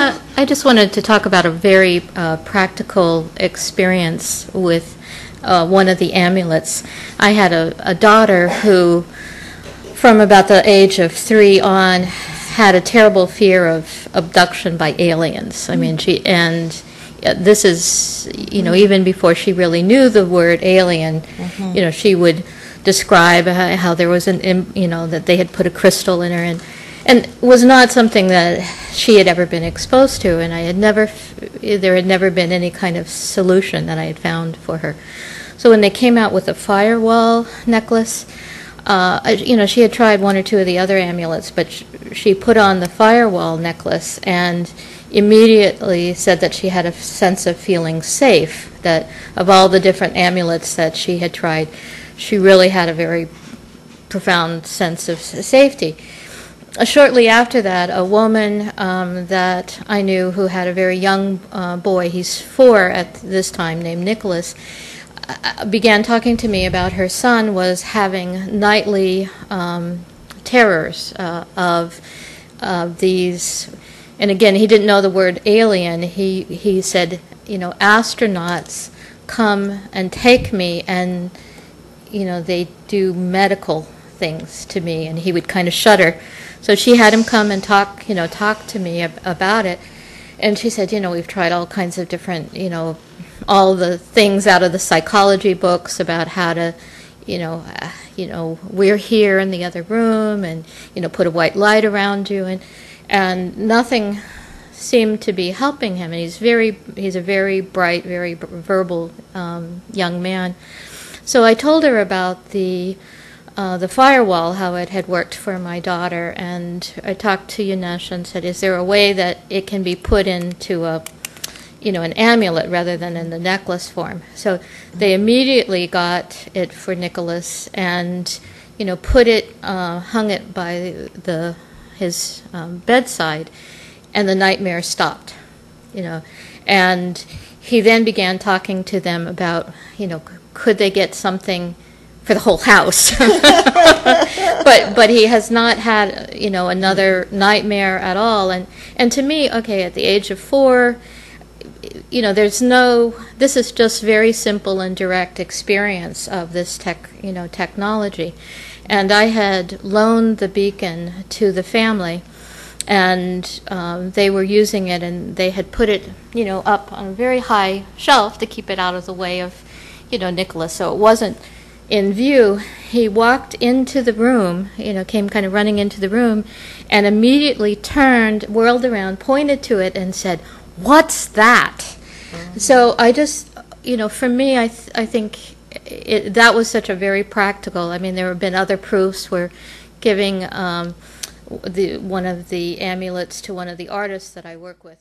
I just wanted to talk about a very practical experience with one of the amulets. I had a daughter who, from about the age of 3 on, had a terrible fear of abduction by aliens. I mean, this is, even before she really knew the word alien, she would describe how there was that they had put a crystal in her, and it was not something that she had ever been exposed to, and there had never been any kind of solution that I had found for her. So when they came out with a Firewall necklace, she had tried 1 or 2 of the other amulets, but she put on the Firewall necklace and immediately said that she had a sense of feeling safe, that of all the different amulets that she had tried, she really had a very profound sense of safety. Shortly after that, a woman that I knew who had a very young boy, he's 4 at this time, named Nicholas, began talking to me about her son was having nightly terrors of these, and again, he didn't know the word alien. He said, astronauts come and take me, and they do medical things to me, and he would kind of shudder. So she had him come and talk to me about it, and she said, we've tried all kinds of different, all the things out of the psychology books about how to, we're here in the other room, and put a white light around you, and nothing seemed to be helping him. And he's a very bright, very verbal young man. So I told her about the Firewall, how it had worked for my daughter, and I talked to Yanesh and said, is there a way that it can be put into an amulet rather than in the necklace form? So they immediately got it for Nicholas and, hung it by his bedside, and the nightmare stopped, and he then began talking to them about, could they get something for the whole house? but he has not had another nightmare at all, and to me, okay, at the age of 4, this is just very simple and direct experience of this technology. And I had loaned the beacon to the family, and they were using it, and they had put it up on a very high shelf to keep it out of the way of Nicholas, so it wasn't in view. He walked into the room, came kind of running into the room, and immediately turned, whirled around, pointed to it, and said, "What's that?" So I just, for me, I think that was such a very practical. I mean, there have been other proofs where giving one of the amulets to one of the artists that I work with.